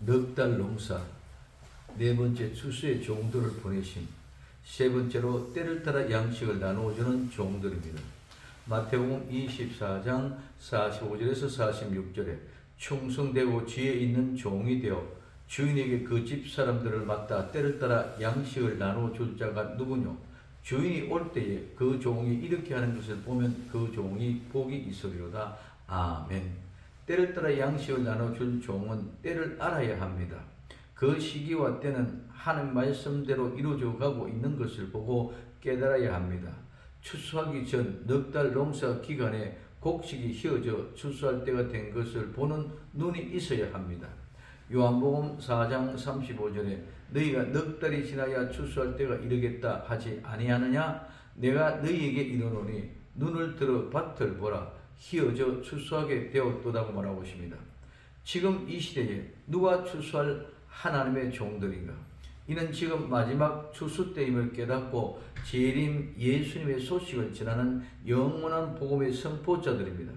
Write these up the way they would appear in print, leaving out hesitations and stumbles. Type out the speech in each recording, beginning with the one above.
넉 달 농사, 네 번째 추수의 종들을 보내심, 세 번째로 때를 따라 양식을 나누어주는 종들입니다. 마태복음 24장 45절에서 46절에 충성되고 지혜 있는 종이 되어 주인에게 그 집 사람들을 맡아 때를 따라 양식을 나누어줄 자가 누구뇨? 주인이 올 때에 그 종이 이렇게 하는 것을 보면 그 종이 복이 있으리로다. 아멘. 때를 따라 양식을 나눠줄 종은 때를 알아야 합니다. 그 시기와 때는 하나님 말씀대로 이루어져 가고 있는 것을 보고 깨달아야 합니다. 추수하기 전 넉 달 농사 기간에 곡식이 휘어져 추수할 때가 된 것을 보는 눈이 있어야 합니다. 요한복음 4장 35절에 너희가 넉 달이 지나야 추수할 때가 이르겠다 하지 아니하느냐? 내가 너희에게 이르노니 눈을 들어 밭을 보라. 휘어져 추수하게 되었도다고 말하고 있습니다. 지금 이 시대에 누가 추수할 하나님의 종들인가? 이는 지금 마지막 추수 때임을 깨닫고 재림 예수님의 소식을 전하는 영원한 복음의 선포자들입니다.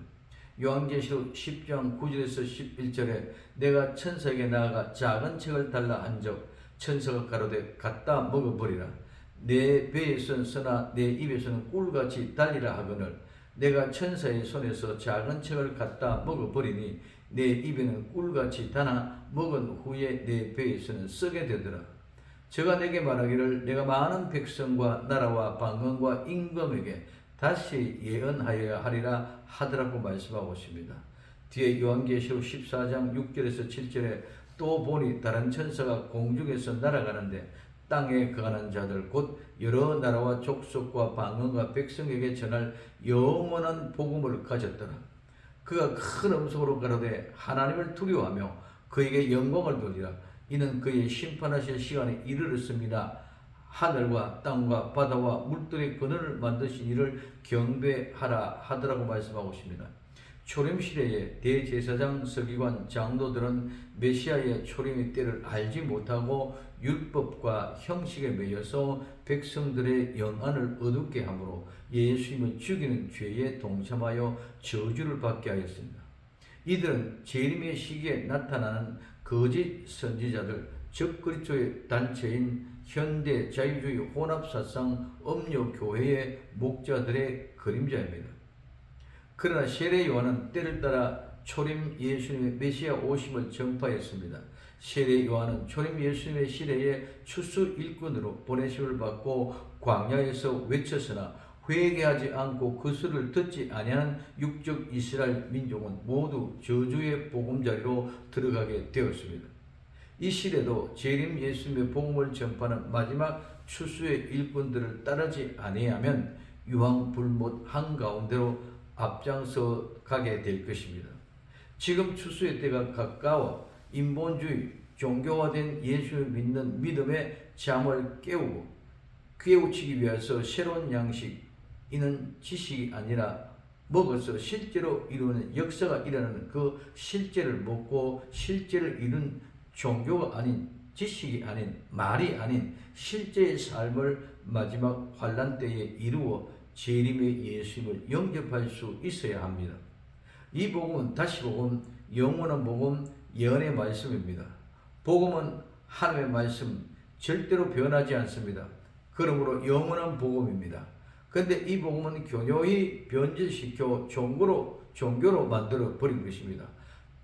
요한계시록 10장 9절에서 11절에 내가 천사에게 나아가 작은 책을 달라 한적 천사가 가로되 갖다 먹어버리라. 내 배에서는 쓰나 내 입에서는 꿀같이 달리라 하거늘 내가 천사의 손에서 작은 책을 갖다 먹어버리니 내 입에는 꿀같이 다나 먹은 후에 내 배에서는 썩게 되더라. 저가 내게 말하기를 내가 많은 백성과 나라와 방언과 임금에게 다시 예언하여야 하리라 하더라고 말씀하고 있습니다. 뒤에 요한계시록 14장 6절에서 7절에 또 보니 다른 천사가 공중에서 날아가는데 땅에 거하는 자들 곧 여러 나라와 족속과 방언과 백성에게 전할 영원한 복음을 가졌더라. 그가 큰 음성으로 가로되 하나님을 두려워하며 그에게 영광을 돌리라. 이는 그의 심판하실 시간이 이르렀습니다. 하늘과 땅과 바다와 물들의 근원을 만드신 이를 경배하라 하더라고 말씀하고 있습니다. 초림시대의 대제사장 서기관 장로들은 메시아의 초림의 때를 알지 못하고 율법과 형식에 매여서 백성들의 영안을 어둡게 하므로 예수님을 죽이는 죄에 동참하여 저주를 받게 하였습니다. 이들은 재림의 시기에 나타나는 거짓 선지자들, 즉 그리스도의 단체인 현대 자유주의 혼합사상 음료교회의 목자들의 그림자입니다. 그러나 세례 요한은 때를 따라 초림 예수님의 메시아 오심을 전파했습니다. 세례 요한은 초림 예수님의 시대에 추수 일꾼으로 보내심을 받고 광야에서 외쳤으나 회개하지 않고 그 소리를 듣지 아니하는 육적 이스라엘 민족은 모두 저주의 보금자리로 들어가게 되었습니다. 이 시대도 재림 예수님의 복음을 전파하는 마지막 추수의 일꾼들을 따르지 아니하면 유황불못 한가운데로 앞장서 가게 될 것입니다. 지금 추수의 때가 가까워 인본주의, 종교화된 예수를 믿는 믿음의 잠을 깨우치기 위해서 새로운 양식, 이는 지식이 아니라 먹어서 실제로 이루는 역사가 일어나는 그 실제를 먹고 실제를 이룬 종교가 아닌 지식이 아닌 말이 아닌 실제의 삶을 마지막 환란 때에 이루어 재림의 예수님을 영접할 수 있어야 합니다. 이 복음은 다시 복음, 영원한 복음, 예언의 말씀입니다. 복음은 하나님의 말씀, 절대로 변하지 않습니다. 그러므로 영원한 복음입니다. 그런데 이 복음은 교묘히 변질시켜 종교로 만들어 버린 것입니다.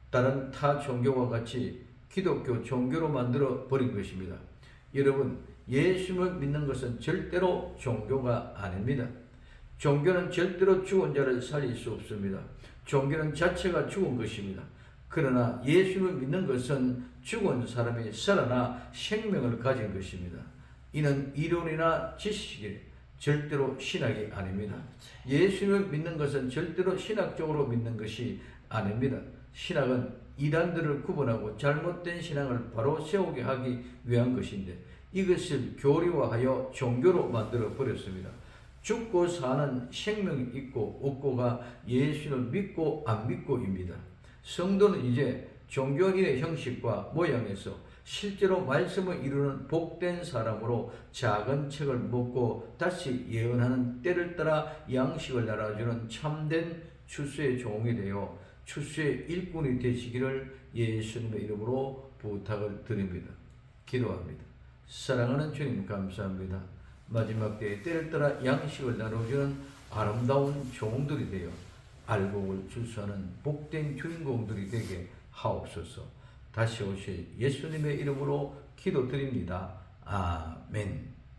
다른 타 종교와 같이 기독교 종교로 만들어 버린 것입니다. 여러분, 예수님을 믿는 것은 절대로 종교가 아닙니다. 종교는 절대로 죽은 자를 살릴 수 없습니다. 종교는 자체가 죽은 것입니다. 그러나 예수님을 믿는 것은 죽은 사람이 살아나 생명을 가진 것입니다. 이는 이론이나 지식이 절대로 신학이 아닙니다. 예수님을 믿는 것은 절대로 신학적으로 믿는 것이 아닙니다. 신학은 이단들을 구분하고 잘못된 신앙을 바로 세우게 하기 위한 것인데 이것을 교리화하여 종교로 만들어 버렸습니다. 죽고 사는 생명이 있고 없고가 예수를 믿고 안 믿고입니다. 성도는 이제 종교인의 형식과 모양에서 실제로 말씀을 이루는 복된 사람으로 작은 책을 먹고 다시 예언하는 때를 따라 양식을 나눠주는 참된 추수의 종이 되어 추수의 일꾼이 되시기를 예수님의 이름으로 부탁을 드립니다. 기도합니다. 사랑하는 주님 감사합니다. 마지막 때에 때를 따라 양식을 나눠주는 아름다운 종들이 되어 알곡을 주수하는 복된 주인공들이 되게 하옵소서. 다시 오실 예수님의 이름으로 기도드립니다. 아멘.